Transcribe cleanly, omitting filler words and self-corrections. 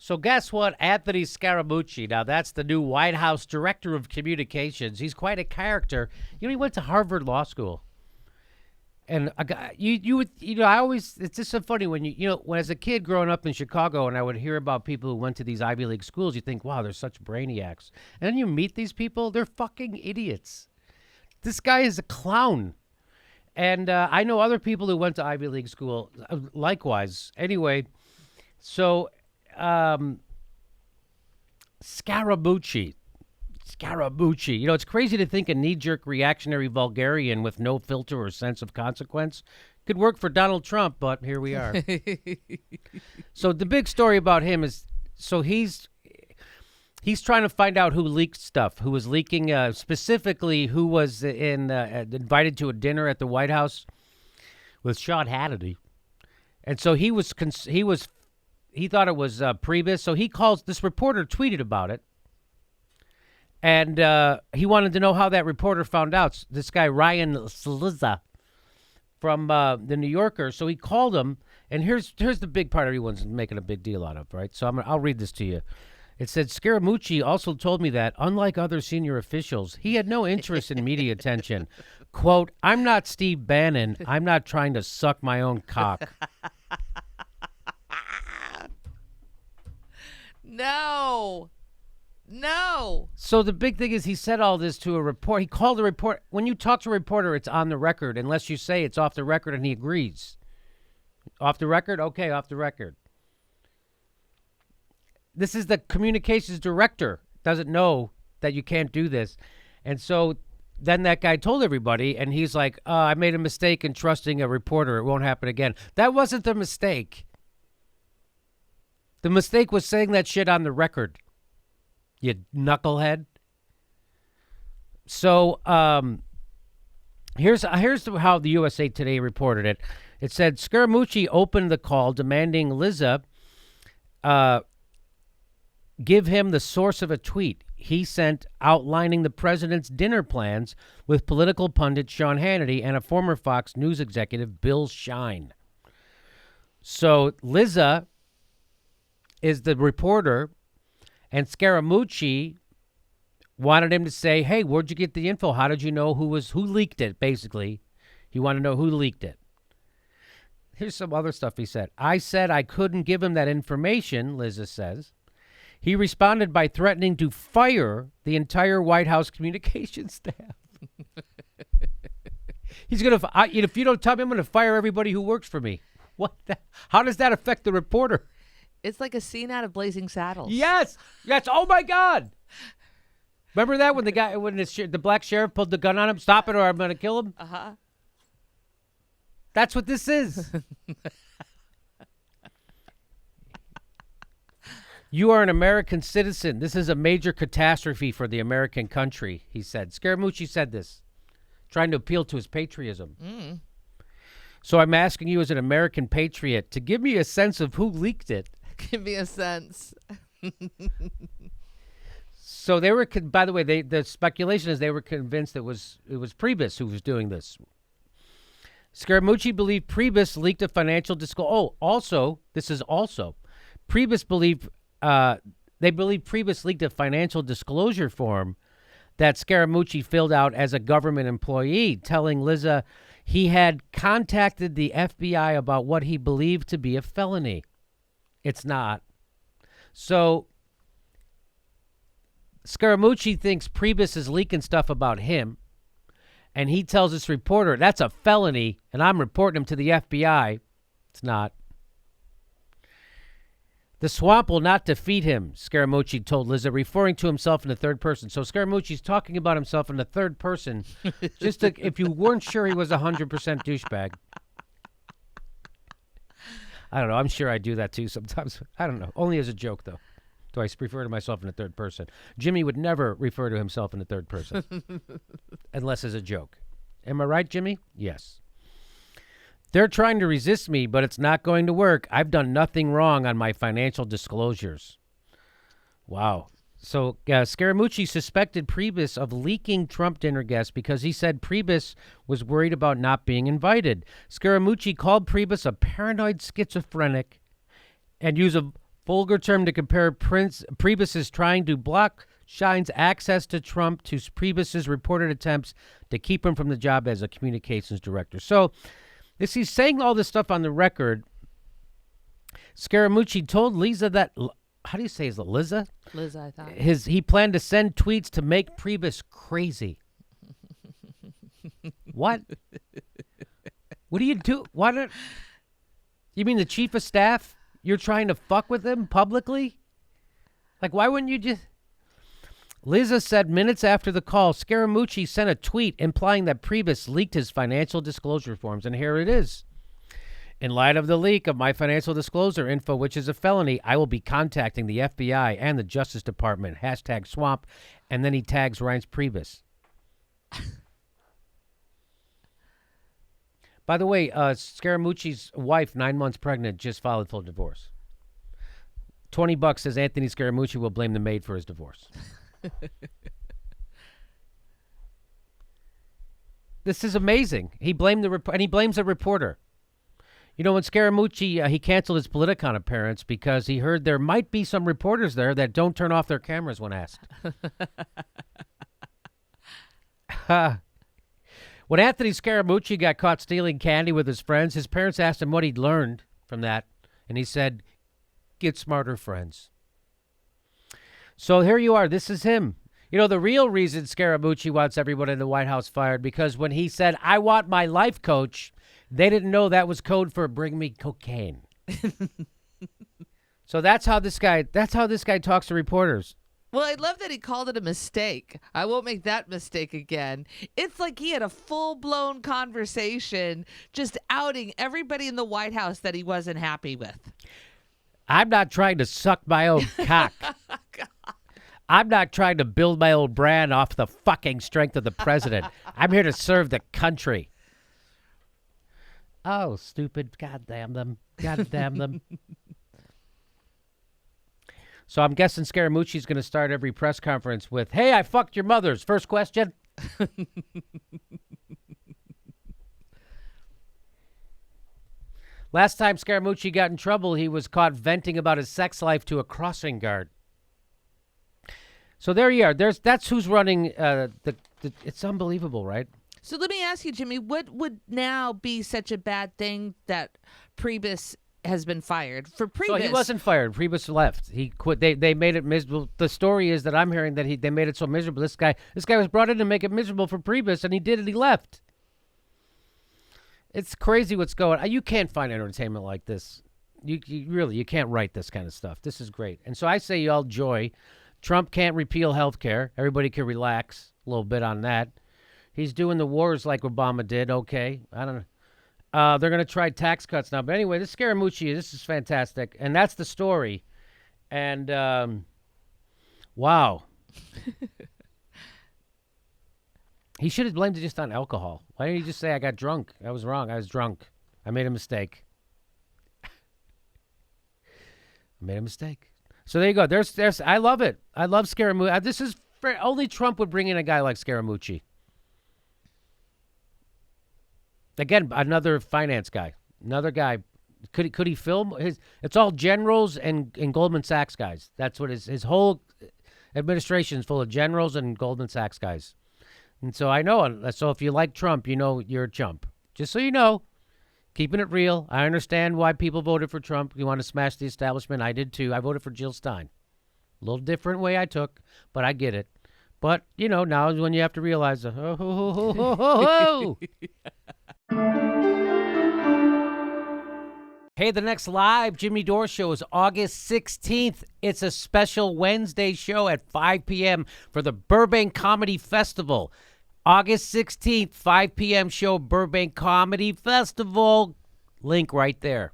So guess what? Anthony Scaramucci. Now that's the new White House Director of Communications. He's quite a character. You know, he went to Harvard Law School. And a guy, I always, it's just so funny when when as a kid growing up in Chicago and I would hear about people who went to these Ivy League schools, you think, wow, they're such brainiacs. And then you meet these people, they're fucking idiots. This guy is a clown. And I know other people who went to Ivy League school likewise. Anyway, so Scaramucci. You know, it's crazy to think a knee-jerk reactionary vulgarian with no filter or sense of consequence could work for Donald Trump, but here we are. So the big story about him is, so he's trying to find out who leaked stuff, who was leaking, specifically who was invited to a dinner at the White House with Sean Hannity. And so he thought it was Priebus. So this reporter tweeted about it. And he wanted to know how that reporter found out. This guy, Ryan Lizza, from the New Yorker. So he called him. And here's the big part everyone's making a big deal out of, right? So I'll read this to you. It said, Scaramucci also told me that, unlike other senior officials, he had no interest in media attention. Quote, I'm not Steve Bannon. I'm not trying to suck my own cock. No. So the big thing is he said all this to a report. He called a report. When you talk to a reporter, it's on the record, unless you say it's off the record and he agrees. Off the record? Okay, off the record. This is the communications director. Doesn't know that you can't do this. And so then that guy told everybody, and he's like, I made a mistake in trusting a reporter. It won't happen again. That wasn't the mistake. The mistake was saying that shit on the record. You knucklehead. So here's how the USA Today reported it. It said Scaramucci opened the call demanding Lizza give him the source of a tweet he sent outlining the president's dinner plans with political pundit Sean Hannity and a former Fox News executive, Bill Shine. So Lizza is the reporter, and Scaramucci wanted him to say, hey, where'd you get the info? How did you know who leaked it, basically? He wanted to know who leaked it. Here's some other stuff he said. I said I couldn't give him that information, Lizza says. He responded by threatening to fire the entire White House communications staff. He's going to, if you don't tell me, I'm going to fire everybody who works for me. How does that affect the reporter? It's like a scene out of Blazing Saddles. Yes. Oh my God. Remember that when the black sheriff pulled the gun on him? Stop it or I'm going to kill him. Uh-huh. That's what this is. You are an American citizen. This is a major catastrophe for the American country, he said. Scaramucci said this, trying to appeal to his patriotism. Mm. So I'm asking you as an American patriot to give me a sense of who leaked it. Give me a sense. So they were, by the way, the speculation is they were convinced it was Priebus who was doing this. Scaramucci believed Priebus leaked a financial disclosure. Priebus believed they believe Priebus leaked a financial disclosure form that Scaramucci filled out as a government employee, telling Lizza he had contacted the FBI about what he believed to be a felony. It's not. So Scaramucci thinks Priebus is leaking stuff about him, and he tells this reporter, that's a felony, and I'm reporting him to the FBI. It's not. The swamp will not defeat him, Scaramucci told Lizza, referring to himself in the third person. So Scaramucci's talking about himself in the third person, just if you weren't sure he was 100% douchebag. I don't know. I'm sure I do that too sometimes. I don't know. Only as a joke, though. Do I refer to myself in the third person? Jimmy would never refer to himself in the third person unless as a joke. Am I right, Jimmy? Yes. They're trying to resist me, but it's not going to work. I've done nothing wrong on my financial disclosures. Wow. So Scaramucci suspected Priebus of leaking Trump dinner guests because he said Priebus was worried about not being invited. Scaramucci called Priebus a paranoid schizophrenic and used a Vulgar term to compare Priebus trying to block Schein's access to Trump to Priebus's reported attempts to keep him from the job as a communications director. So, as he's saying all this stuff on the record, Scaramucci told Lizza that, how do you say, is it Lizza? Lizza, I thought. He planned to send tweets to make Priebus crazy. What? What do you do? Why don't you mean the chief of staff? You're trying to fuck with him publicly? Like, why wouldn't you just... Lizza said minutes after the call, Scaramucci sent a tweet implying that Priebus leaked his financial disclosure forms. And here it is. In light of the leak of my financial disclosure info, which is a felony, I will be contacting the FBI and the Justice Department. Hashtag swamp. And then he tags Reince Priebus. By the way, Scaramucci's wife, 9 months pregnant, just filed for divorce. $20 says Anthony Scaramucci will blame the maid for his divorce. This is amazing. He blamed and he blames a reporter. You know, when Scaramucci, he canceled his Politicon appearance because he heard there might be some reporters there that don't turn off their cameras when asked. When Anthony Scaramucci got caught stealing candy with his friends, his parents asked him what he'd learned from that, and he said, get smarter friends. So here you are. This is him. You know, the real reason Scaramucci wants everyone in the White House fired, because when he said, I want my life coach, they didn't know that was code for bring me cocaine. So that's how this guy talks to reporters. Well, I love that he called it a mistake. I won't make that mistake again. It's like he had a full-blown conversation just outing everybody in the White House that he wasn't happy with. I'm not trying to suck my own cock. I'm not trying to build my own brand off the fucking strength of the president. I'm here to serve the country. Oh, stupid. God damn them. God damn them. So I'm guessing Scaramucci's going to start every press conference with, hey, I fucked your mothers. First question. Last time Scaramucci got in trouble, he was caught venting about his sex life to a crossing guard. So there you are. That's who's running it's unbelievable, right? So let me ask you, Jimmy, what would now be such a bad thing that Priebus has been fired? For Priebus, so he wasn't fired. Priebus left. He quit. They made it miserable. The story is that I'm hearing that they made it so miserable. This guy was brought in to make it miserable for Priebus, and he did it. He left. It's crazy what's going on. You can't find entertainment like this. You really can't write this kind of stuff. This is great. And so I say you all joy. Trump can't repeal health care. Everybody can relax a little bit on that. He's doing the wars like Obama did. Okay. I don't know. They're going to try tax cuts now. But anyway, this Scaramucci, this is fantastic. And that's the story. And, wow. He should have blamed it just on alcohol. Why didn't he just say, I got drunk? I was wrong. I was drunk. I made a mistake. So there you go. There's. I love it. I love Scaramucci. This is only Trump would bring in a guy like Scaramucci. Again, another finance guy. Another guy. Could he film his? It's all generals and Goldman Sachs guys. That's what his whole administration is full of generals and Goldman Sachs guys. And so I know. So if you like Trump, you know you're a chump. Just so you know, keeping it real. I understand why people voted for Trump. You want to smash the establishment. I did too. I voted for Jill Stein. A little different way I took, but I get it. But, you know, now is when you have to realize, Hey, the next live Jimmy Dore show is August 16th. It's a special Wednesday show at 5 p.m. for the Burbank Comedy Festival. August 16th, 5 p.m. show, Burbank Comedy Festival. Link right there.